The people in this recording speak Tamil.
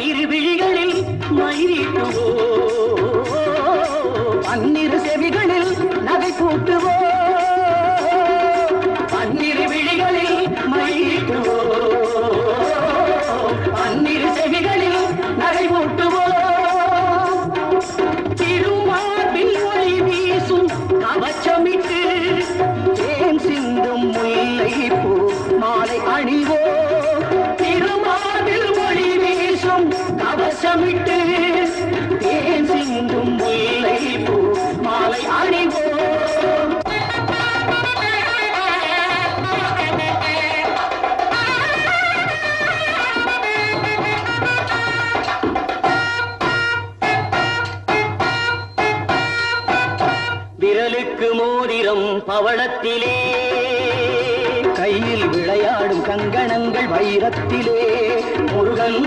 பன்னிரு விழிகளில் மயிலிட்டுவோ பன்னிரு செவிகளில் நகை கூட்டுவோ பன்னிரு விழிகளில் மயிலிட்டுவோ பன்னிரு செவிகளில் நகை கூட்டுவோ திருமார்பில் ஒளி வீசும் கவச்சமிட்டு தேன் சிந்தும் முல்லை பூ மாலை அணிவோ திருமார்பில் ஒளி வீசும் கவச்சமிட்டு தேன் சிந்தும் முல்லை பூ மாலை அணிவோ விரலுக்கு மோதிரம் பவளத்திலே கையில் விளையாடும் கங்கணங்கள் வைரத்திலே முருகன்